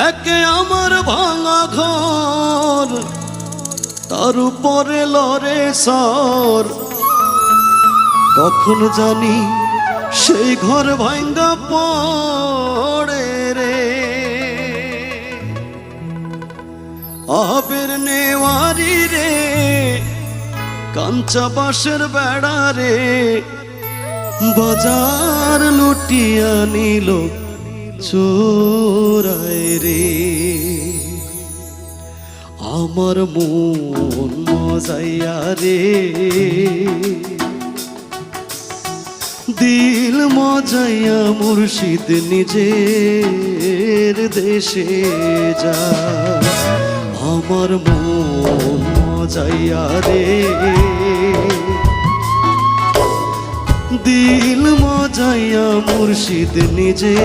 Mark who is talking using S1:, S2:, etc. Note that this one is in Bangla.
S1: একে আমার ভাঙা ঘর, তার উপরে লরে সর। কখন জানি সেই ঘর ভাঙ্গা পড়ে রে। আবের নেওয়ারি রে, কাঞ্চা বাঁশের বেড়া রে, বাজার লুটিয়া নিল চোরায় রে। আমার মন মজাইয়া রে, দিল মজাইয়া মুর্শিদ নিজের দেশে যা। আমার মন মজাইয়া রে, দিল মজাইয়া মুর্শিদ নিজে